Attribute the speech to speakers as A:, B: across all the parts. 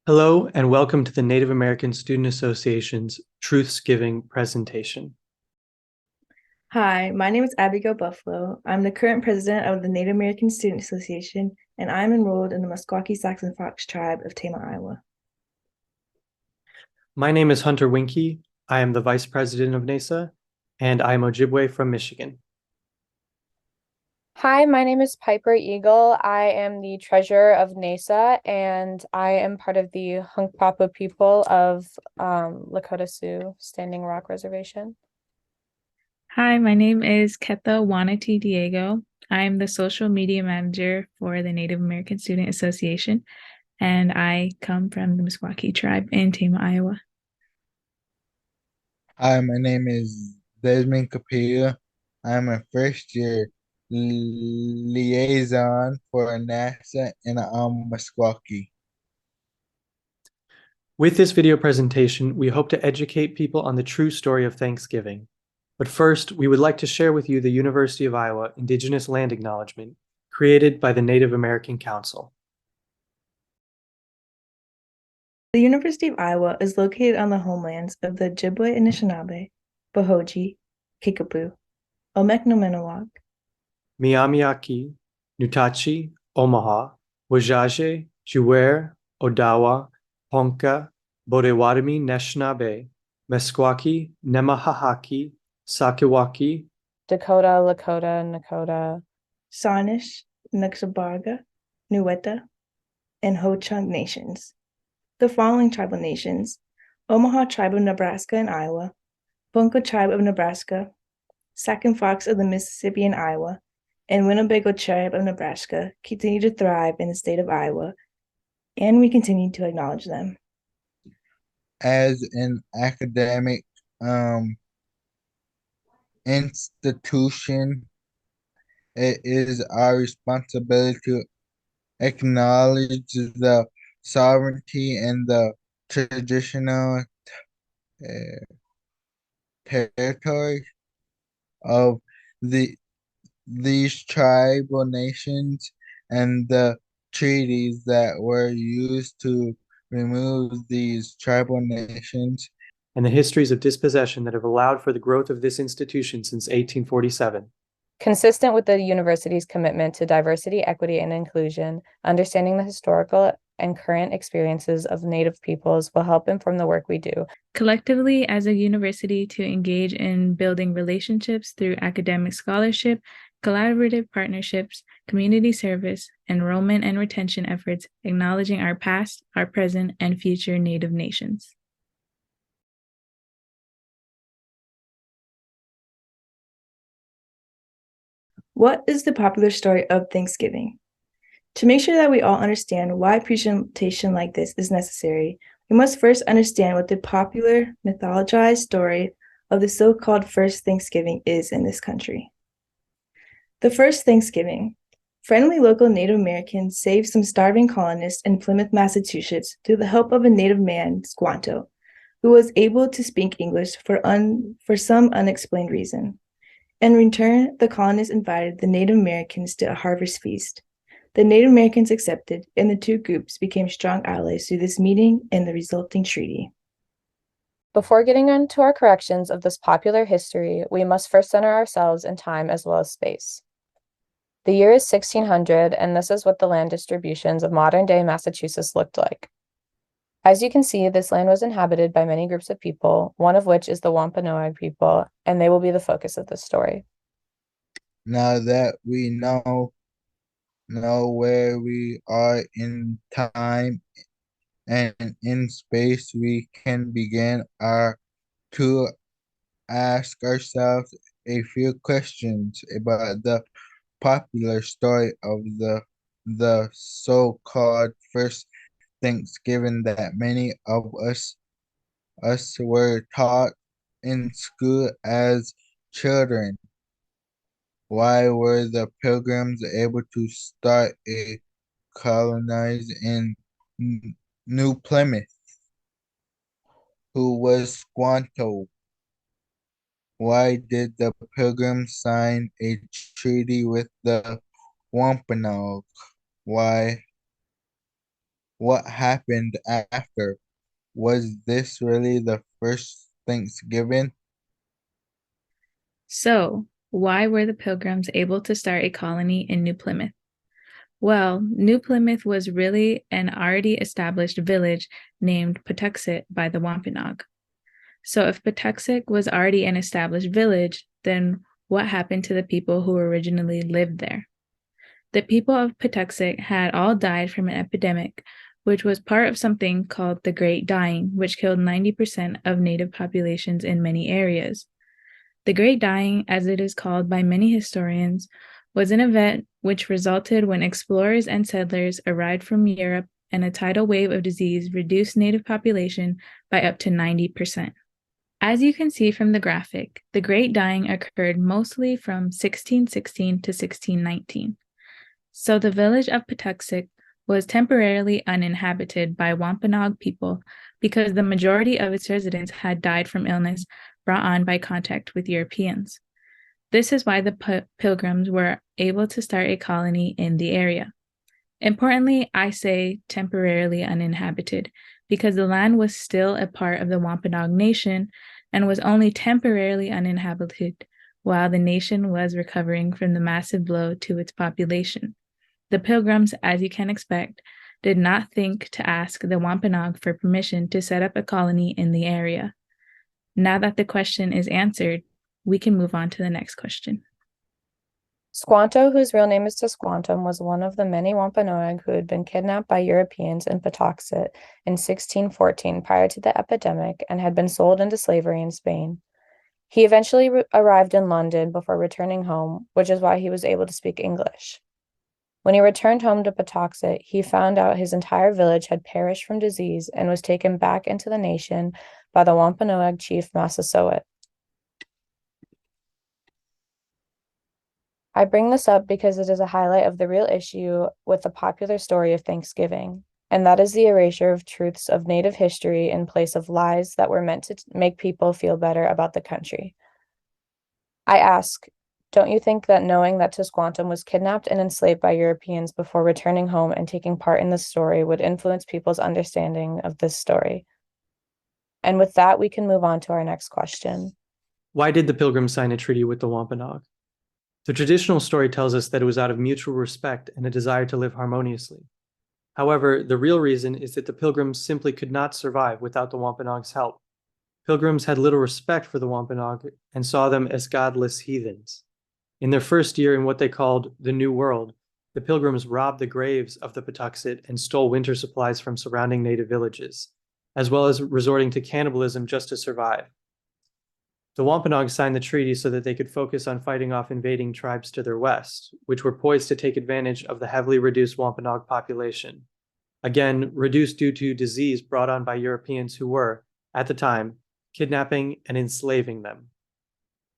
A: Hello and welcome to the Native American Student Association's Truthsgiving presentation.
B: Hi, my name is Abigail Buffalo. I'm the current president of the Native American Student Association, and I'm enrolled in the Meskwaki Saxon Fox tribe of Tama, Iowa.
A: My name is Hunter Winke. I am the vice president of NASA, and I am Ojibwe from Michigan.
C: Hi, my name is Piper Eagle. I am the treasurer of NASA, and I am part of the Hunkpapa people of Lakota Sioux Standing Rock Reservation.
D: Hi, my name is Ketha Wanati Diego. I am the social media manager for the Native American Student Association, and I come from the Meskwaki tribe in Tama, Iowa.
E: Hi, my name is Desmond Capilla. I'm a first year liaison for NASA and I'm Meskwaki.
A: With this video presentation, we hope to educate people on the true story of Thanksgiving. But first, we would like to share with you the University of Iowa Indigenous Land Acknowledgement created by the Native American Council.
B: The University of Iowa is located on the homelands of the Ojibwe Anishinaabe, Bohoji, Kickapoo, Omeknomenawak,
A: Miamiaki, Nutachi, Omaha, Wajaje, Juwer, Odawa, Ponca, Bodewatami Anishinaabe, Meskwaki, Nemahahaki, Sakiwaki,
C: Dakota, Lakota, Nakota,
B: Sanish, Nuxabarga, Nueta, and Ho-Chunk nations. The following tribal nations: Omaha Tribe of Nebraska and Iowa, Ponca Tribe of Nebraska, Sac and Fox of the Mississippi and Iowa, and Winnebago Tribe of Nebraska continue to thrive in the state of Iowa, and we continue to acknowledge them.
E: As an academic institution, it is our responsibility to acknowledge the sovereignty and the traditional territory of these tribal nations and the treaties that were used to remove these tribal nations.
A: and the histories of dispossession that have allowed for the growth of this institution since 1847.
C: consistent with the university's commitment to diversity, equity, and inclusion. Understanding the historical and current experiences of Native peoples will help inform the work we do.
D: Collectively, as a university, to engage in building relationships through academic scholarship, collaborative partnerships, community service, enrollment and retention efforts, acknowledging our past, our present, and future Native nations.
B: What is the popular story of Thanksgiving? To make sure that we all understand why presentation like this is necessary, we must first understand what the popular mythologized story of the so-called first Thanksgiving is in this country. The first Thanksgiving. Friendly local Native Americans saved some starving colonists in Plymouth, Massachusetts through the help of a native man, Squanto, who was able to speak English for some unexplained reason. In return, the colonists invited the Native Americans to a harvest feast. The Native Americans accepted, and the two groups became strong allies through this meeting and the resulting treaty.
C: Before getting into our corrections of this popular history, we must first center ourselves in time as well as space. The year is 1600, and this is what the land distributions of modern-day Massachusetts looked like. As you can see, this land was inhabited by many groups of people, one of which is the Wampanoag people, and they will be the focus of this story.
E: Now that we know where we are in time and in space, we can begin to ask ourselves a few questions about the popular story of the so-called first Thanksgiving that many of us were taught in school as children. Why were the Pilgrims able to start a colonize in New Plymouth? Who was Squanto? Why did the Pilgrims sign a treaty with the Wampanoag? Why What happened after? Was this really the first Thanksgiving?
D: So, why were the Pilgrims able to start a colony in New Plymouth? Well, New Plymouth was really an already established village named Patuxet by the Wampanoag. So, if Patuxet was already an established village, then what happened to the people who originally lived there? The people of Patuxet had all died from an epidemic, which was part of something called the Great Dying, which killed 90% of native populations in many areas. The Great Dying, as it is called by many historians, was an event which resulted when explorers and settlers arrived from Europe and a tidal wave of disease reduced native population by up to 90%. As you can see from the graphic, the Great Dying occurred mostly from 1616 to 1619. So the village of Patuxet was temporarily uninhabited by Wampanoag people because the majority of its residents had died from illness brought on by contact with Europeans. This is why the Pilgrims were able to start a colony in the area. Importantly, I say temporarily uninhabited because the land was still a part of the Wampanoag Nation and was only temporarily uninhabited while the nation was recovering from the massive blow to its population. The Pilgrims, as you can expect, did not think to ask the Wampanoag for permission to set up a colony in the area. Now that the question is answered, we can move on to the next question.
C: Squanto, whose real name is Tisquantum, was one of the many Wampanoag who had been kidnapped by Europeans in Patuxet in 1614 prior to the epidemic and had been sold into slavery in Spain. He eventually arrived in London before returning home, which is why he was able to speak English. When he returned home to Patuxet, he found out his entire village had perished from disease and was taken back into the nation by the Wampanoag chief Massasoit. I bring this up because it is a highlight of the real issue with the popular story of Thanksgiving, and that is the erasure of truths of Native history in place of lies that were meant to make people feel better about the country. I ask, don't you think that knowing that Tisquantum was kidnapped and enslaved by Europeans before returning home and taking part in this story would influence people's understanding of this story? And with that, we can move on to our next question.
A: Why did the Pilgrims sign a treaty with the Wampanoag? The traditional story tells us that it was out of mutual respect and a desire to live harmoniously. However, the real reason is that the Pilgrims simply could not survive without the Wampanoag's help. Pilgrims had little respect for the Wampanoag and saw them as godless heathens. In their first year in what they called the New World, the Pilgrims robbed the graves of the Patuxet and stole winter supplies from surrounding native villages, as well as resorting to cannibalism just to survive. The Wampanoag signed the treaty so that they could focus on fighting off invading tribes to their west, which were poised to take advantage of the heavily reduced Wampanoag population. Again, reduced due to disease brought on by Europeans who were, at the time, kidnapping and enslaving them.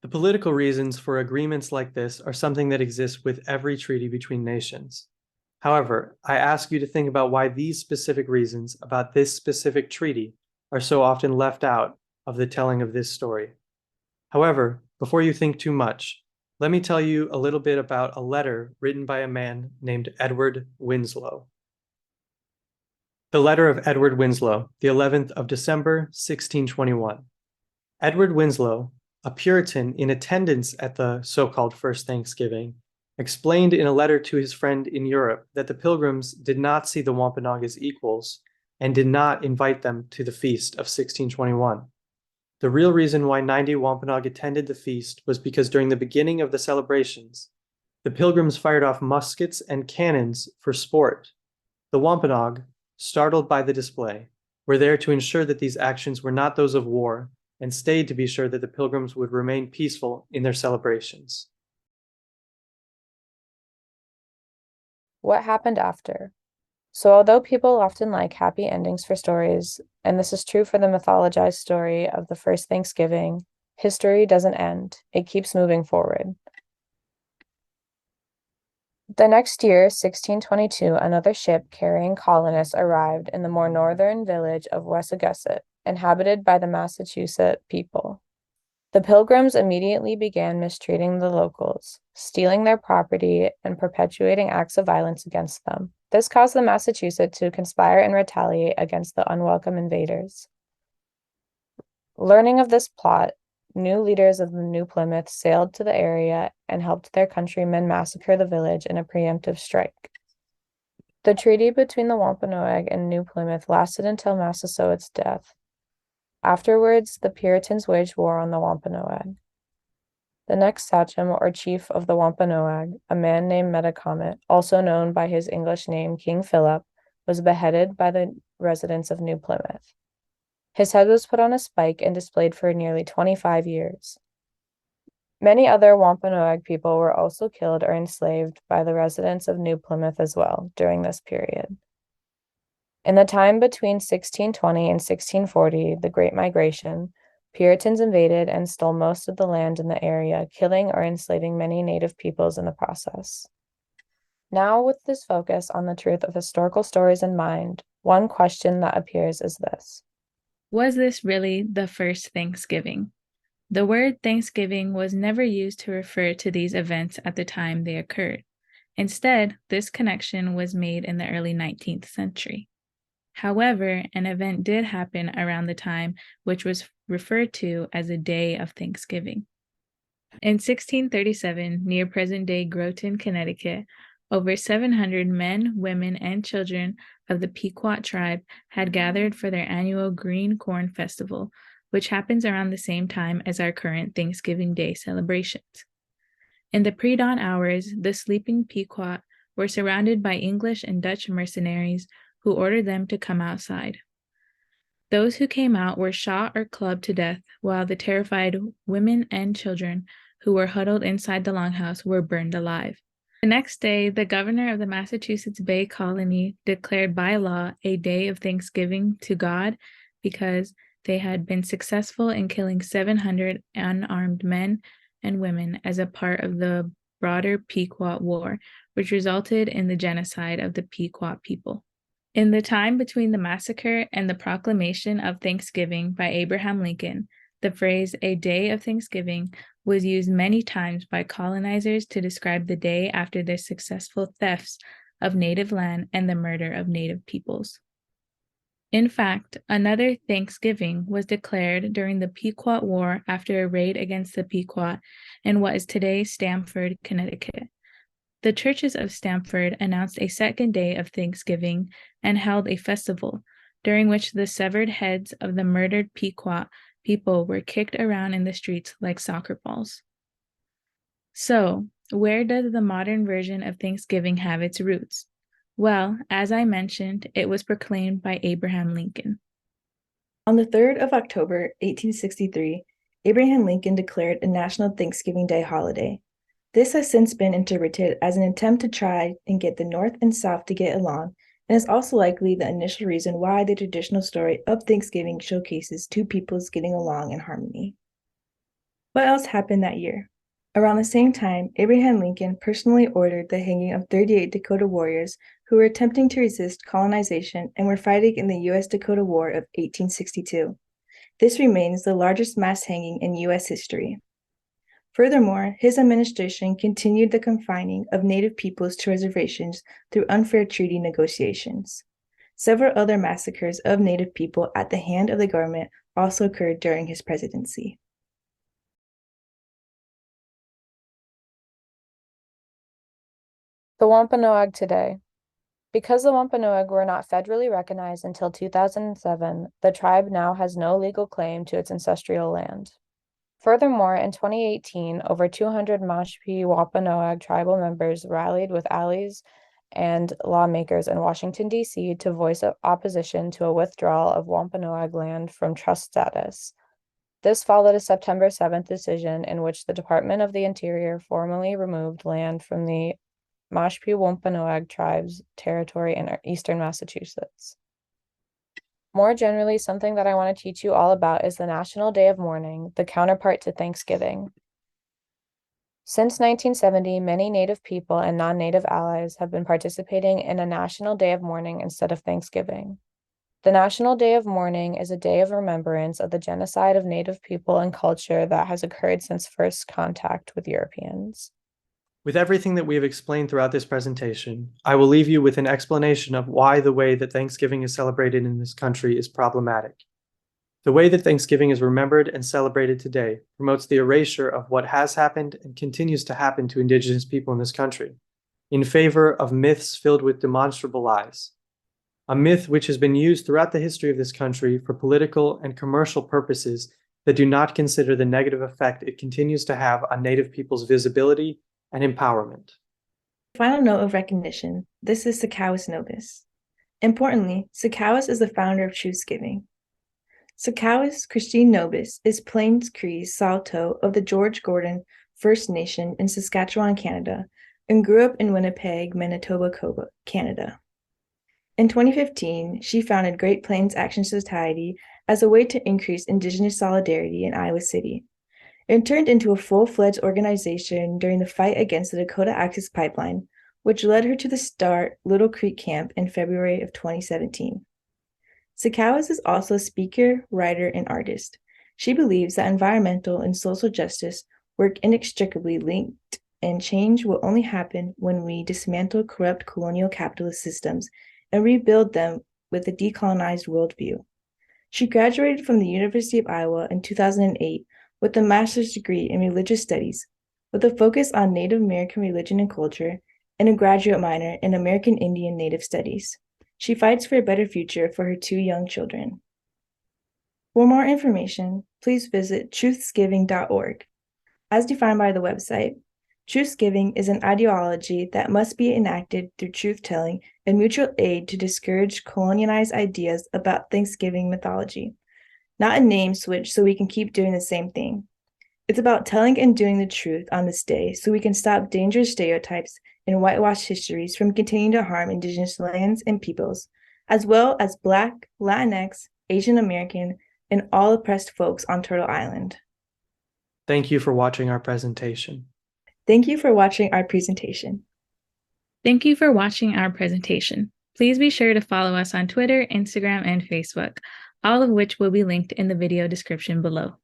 A: The political reasons for agreements like this are something that exists with every treaty between nations. However, I ask you to think about why these specific reasons about this specific treaty are so often left out of the telling of this story. However, before you think too much, let me tell you a little bit about a letter written by a man named Edward Winslow. The letter of Edward Winslow, the 11th of December, 1621. Edward Winslow, a Puritan in attendance at the so-called First Thanksgiving, explained in a letter to his friend in Europe that the Pilgrims did not see the Wampanoag as equals and did not invite them to the feast of 1621. The real reason why 90 Wampanoag attended the feast was because during the beginning of the celebrations, the Pilgrims fired off muskets and cannons for sport. The Wampanoag, startled by the display, were there to ensure that these actions were not those of war and stayed to be sure that the Pilgrims would remain peaceful in their celebrations.
C: What happened after? So, although people often like happy endings for stories, and this is true for the mythologized story of the first Thanksgiving, history doesn't end. It keeps moving forward. The next year, 1622, another ship carrying colonists arrived in the more northern village of Wessagusset, inhabited by the Massachusetts people. The Pilgrims immediately began mistreating the locals, stealing their property and perpetuating acts of violence against them. This caused the Massachusetts to conspire and retaliate against the unwelcome invaders. Learning of this plot, new leaders of the New Plymouth sailed to the area and helped their countrymen massacre the village in a preemptive strike. The treaty between the Wampanoag and New Plymouth lasted until Massasoit's death. Afterwards, the Puritans waged war on the Wampanoag. The next sachem or chief of the Wampanoag, a man named Metacomet, also known by his English name King Philip, was beheaded by the residents of New Plymouth. His head was put on a spike and displayed for nearly 25 years. Many other Wampanoag people were also killed or enslaved by the residents of New Plymouth as well during this period. In the time between 1620 and 1640, the Great Migration, Puritans invaded and stole most of the land in the area, killing or enslaving many native peoples in the process. Now, with this focus on the truth of historical stories in mind, one question that appears is this.
D: Was this really the first Thanksgiving? The word Thanksgiving was never used to refer to these events at the time they occurred. Instead, this connection was made in the early 19th century. However, an event did happen around the time which was referred to as a day of Thanksgiving. In 1637, near present-day Groton, Connecticut, over 700 men, women, and children of the Pequot tribe had gathered for their annual Green Corn Festival, which happens around the same time as our current Thanksgiving Day celebrations. In the pre-dawn hours, the sleeping Pequot were surrounded by English and Dutch mercenaries who ordered them to come outside. Those who came out were shot or clubbed to death, while the terrified women and children who were huddled inside the longhouse were burned alive. The next day, the governor of the Massachusetts Bay Colony declared by law a day of thanksgiving to God because they had been successful in killing 700 unarmed men and women as a part of the broader Pequot War, which resulted in the genocide of the Pequot people. In the time between the massacre and the proclamation of Thanksgiving by Abraham Lincoln, the phrase "a day of Thanksgiving" was used many times by colonizers to describe the day after their successful thefts of native land and the murder of native peoples. In fact, another Thanksgiving was declared during the Pequot War after a raid against the Pequot in what is today Stamford, Connecticut. The churches of Stamford announced a second day of Thanksgiving and held a festival, during which the severed heads of the murdered Pequot people were kicked around in the streets like soccer balls. So, where does the modern version of Thanksgiving have its roots? Well, as I mentioned, it was proclaimed by Abraham Lincoln.
B: On the 3rd of October, 1863, Abraham Lincoln declared a National Thanksgiving Day holiday. This has since been interpreted as an attempt to try and get the North and South to get along, and is also likely the initial reason why the traditional story of Thanksgiving showcases two peoples getting along in harmony. What else happened that year? Around the same time, Abraham Lincoln personally ordered the hanging of 38 Dakota warriors who were attempting to resist colonization and were fighting in the U.S.-Dakota War of 1862. This remains the largest mass hanging in U.S. history. Furthermore, his administration continued the confining of Native peoples to reservations through unfair treaty negotiations. Several other massacres of Native people at the hand of the government also occurred during his presidency.
C: The Wampanoag today. Because the Wampanoag were not federally recognized until 2007, the tribe now has no legal claim to its ancestral land. Furthermore, in 2018, over 200 Mashpee Wampanoag tribal members rallied with allies and lawmakers in Washington, D.C. to voice opposition to a withdrawal of Wampanoag land from trust status. This followed a September 7th decision in which the Department of the Interior formally removed land from the Mashpee Wampanoag tribe's territory in eastern Massachusetts. More generally, something that I want to teach you all about is the National Day of Mourning, the counterpart to Thanksgiving. Since 1970, many Native people and non-Native allies have been participating in a National Day of Mourning instead of Thanksgiving. The National Day of Mourning is a day of remembrance of the genocide of Native people and culture that has occurred since first contact with Europeans.
A: With everything that we have explained throughout this presentation, I will leave you with an explanation of why the way that Thanksgiving is celebrated in this country is problematic. The way that Thanksgiving is remembered and celebrated today promotes the erasure of what has happened and continues to happen to Indigenous people in this country, in favor of myths filled with demonstrable lies. A myth which has been used throughout the history of this country for political and commercial purposes that do not consider the negative effect it continues to have on Native people's visibility and empowerment.
B: Final note of recognition, this is Sakawis Novus. Importantly, Sakawis is the founder of Truthsgiving. Sakawis Christine Novus is Plains Cree Saulteaux of the George Gordon First Nation in Saskatchewan, Canada, and grew up in Winnipeg, Manitoba, Canada. In 2015, she founded Great Plains Action Society as a way to increase Indigenous solidarity in Iowa City. It turned into a full-fledged organization during the fight against the Dakota Access Pipeline, which led her to the START Little Creek Camp in February of 2017. Sakawis is also a speaker, writer, and artist. She believes that environmental and social justice work inextricably linked, and change will only happen when we dismantle corrupt colonial capitalist systems and rebuild them with a decolonized worldview. She graduated from the University of Iowa in 2008 with a master's degree in religious studies, with a focus on Native American religion and culture, and a graduate minor in American Indian Native Studies. She fights for a better future for her 2 young children. For more information, please visit truthsgiving.org. As defined by the website, Truthsgiving is an ideology that must be enacted through truth-telling and mutual aid to discourage colonialized ideas about Thanksgiving mythology, not a name switch so we can keep doing the same thing. It's about telling and doing the truth on this day so we can stop dangerous stereotypes and whitewashed histories from continuing to harm Indigenous lands and peoples, as well as Black, Latinx, Asian American, and all oppressed folks on Turtle Island.
A: Thank you for watching our presentation.
B: Thank you for watching our presentation.
D: Thank you for watching our presentation. Please be sure to follow us on Twitter, Instagram, and Facebook, all of which will be linked in the video description below.